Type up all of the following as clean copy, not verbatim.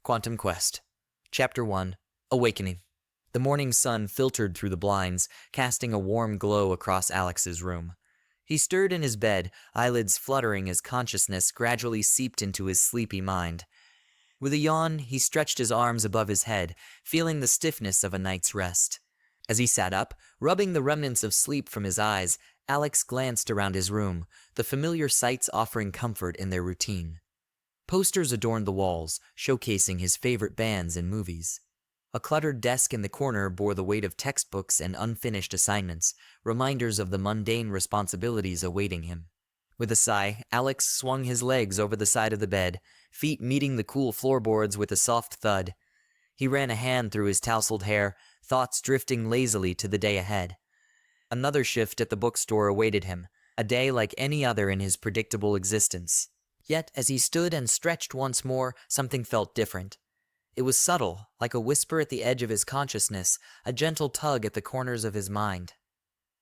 Quantum Quest. Chapter 1. Awakening. The morning sun filtered through the blinds, casting a warm glow across Alex's room. He stirred in his bed, eyelids fluttering as consciousness gradually seeped into his sleepy mind. With a yawn, he stretched his arms above his head, feeling the stiffness of a night's rest. As he sat up, rubbing the remnants of sleep from his eyes, Alex glanced around his room, the familiar sights offering comfort in their routine. Posters adorned the walls, showcasing his favorite bands and movies. A cluttered desk in the corner bore the weight of textbooks and unfinished assignments, reminders of the mundane responsibilities awaiting him. With a sigh, Alex swung his legs over the side of the bed, feet meeting the cool floorboards with a soft thud. He ran a hand through his tousled hair, thoughts drifting lazily to the day ahead. Another shift at the bookstore awaited him, a day like any other in his predictable existence. Yet, as he stood and stretched once more, something felt different. It was subtle, like a whisper at the edge of his consciousness, a gentle tug at the corners of his mind.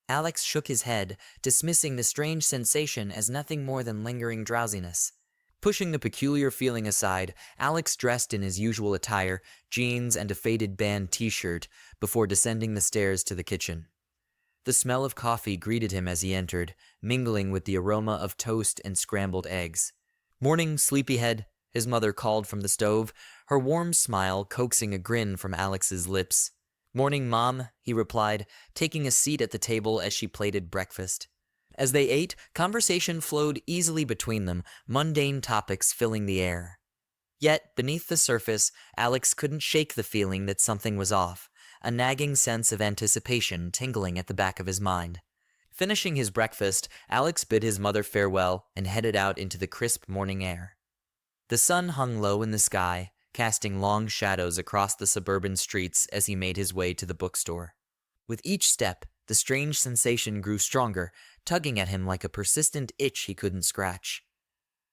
Alex shook his head, dismissing the strange sensation as nothing more than lingering drowsiness. Pushing the peculiar feeling aside, Alex dressed in his usual attire, jeans and a faded band t-shirt, before descending the stairs to the kitchen. The smell of coffee greeted him as he entered, mingling with the aroma of toast and scrambled eggs. "Morning, sleepyhead," his mother called from the stove, her warm smile coaxing a grin from Alex's lips. "Morning, Mom," he replied, taking a seat at the table as she plated breakfast. As they ate, conversation flowed easily between them, mundane topics filling the air. Yet, beneath the surface, Alex couldn't shake the feeling that something was off, a nagging sense of anticipation tingling at the back of his mind. Finishing his breakfast, Alex bid his mother farewell and headed out into the crisp morning air. The sun hung low in the sky, casting long shadows across the suburban streets as he made his way to the bookstore. With each step, the strange sensation grew stronger, tugging at him like a persistent itch he couldn't scratch.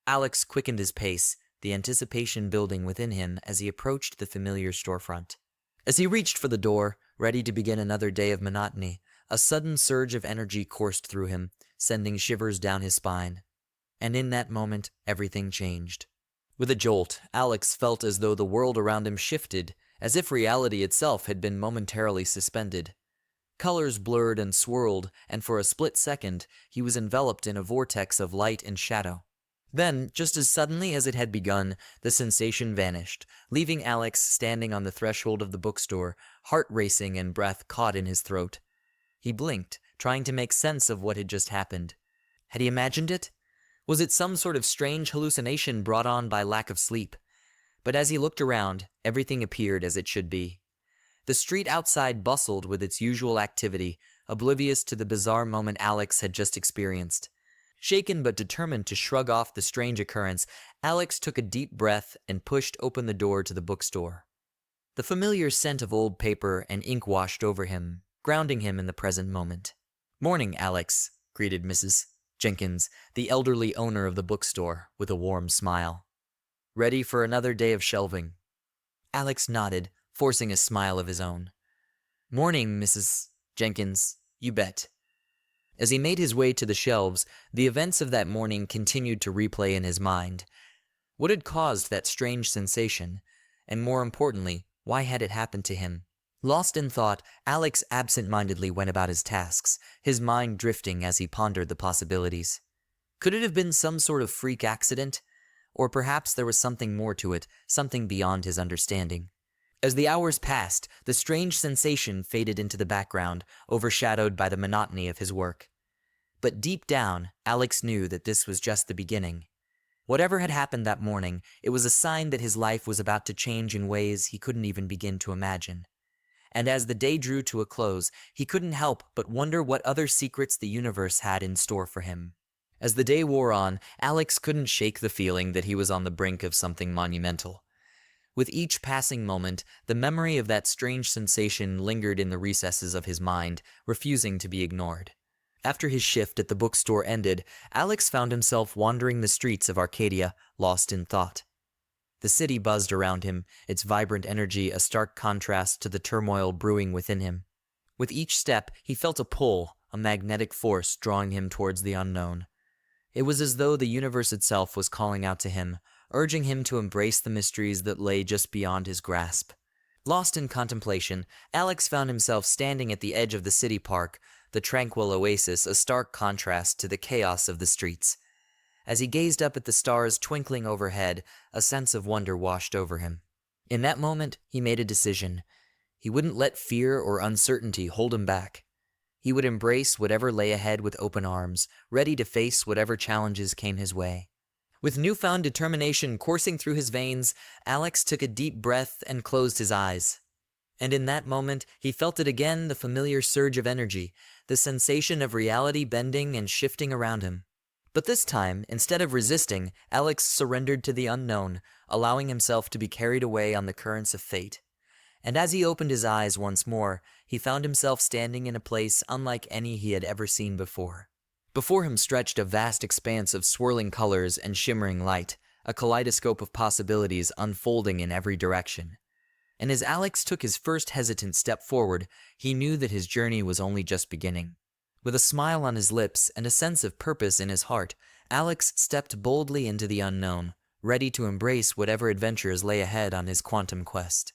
Alex quickened his pace, the anticipation building within him as he approached the familiar storefront. As he reached for the door, ready to begin another day of monotony, a sudden surge of energy coursed through him, sending shivers down his spine. And in that moment, everything changed. With a jolt, Alex felt as though the world around him shifted, as if reality itself had been momentarily suspended. Colors blurred and swirled, and for a split second, he was enveloped in a vortex of light and shadow. Then, just as suddenly as it had begun, the sensation vanished, leaving Alex standing on the threshold of the bookstore, heart racing and breath caught in his throat. He blinked, trying to make sense of what had just happened. Had he imagined it? Was it some sort of strange hallucination brought on by lack of sleep? But as he looked around, everything appeared as it should be. The street outside bustled with its usual activity, oblivious to the bizarre moment Alex had just experienced. Shaken but determined to shrug off the strange occurrence, Alex took a deep breath and pushed open the door to the bookstore. The familiar scent of old paper and ink washed over him, grounding him in the present moment. "Morning, Alex," greeted Mrs. Jenkins, the elderly owner of the bookstore, with a warm smile. "Ready for another day of shelving?" Alex nodded, forcing a smile of his own. "Morning, Mrs. Jenkins, you bet." As he made his way to the shelves, the events of that morning continued to replay in his mind. What had caused that strange sensation? And more importantly, why had it happened to him? Lost in thought, Alex absent-mindedly went about his tasks, his mind drifting as he pondered the possibilities. Could it have been some sort of freak accident? Or perhaps there was something more to it, something beyond his understanding. As the hours passed, the strange sensation faded into the background, overshadowed by the monotony of his work. But deep down, Alex knew that this was just the beginning. Whatever had happened that morning, it was a sign that his life was about to change in ways he couldn't even begin to imagine. And as the day drew to a close, he couldn't help but wonder what other secrets the universe had in store for him. As the day wore on, Alex couldn't shake the feeling that he was on the brink of something monumental. With each passing moment, the memory of that strange sensation lingered in the recesses of his mind, refusing to be ignored. After his shift at the bookstore ended, Alex found himself wandering the streets of Arcadia, lost in thought. The city buzzed around him, its vibrant energy a stark contrast to the turmoil brewing within him. With each step, he felt a pull, a magnetic force drawing him towards the unknown. It was as though the universe itself was calling out to him, urging him to embrace the mysteries that lay just beyond his grasp. Lost in contemplation, Alex found himself standing at the edge of the city park, the tranquil oasis a stark contrast to the chaos of the streets. As he gazed up at the stars twinkling overhead, a sense of wonder washed over him. In that moment, he made a decision. He wouldn't let fear or uncertainty hold him back. He would embrace whatever lay ahead with open arms, ready to face whatever challenges came his way. With newfound determination coursing through his veins, Alex took a deep breath and closed his eyes. And in that moment, he felt it again, the familiar surge of energy, the sensation of reality bending and shifting around him. But this time, instead of resisting, Alex surrendered to the unknown, allowing himself to be carried away on the currents of fate. And as he opened his eyes once more, he found himself standing in a place unlike any he had ever seen before. Before him stretched a vast expanse of swirling colors and shimmering light, a kaleidoscope of possibilities unfolding in every direction. And as Alex took his first hesitant step forward, he knew that his journey was only just beginning. With a smile on his lips and a sense of purpose in his heart, Alex stepped boldly into the unknown, ready to embrace whatever adventures lay ahead on his quantum quest.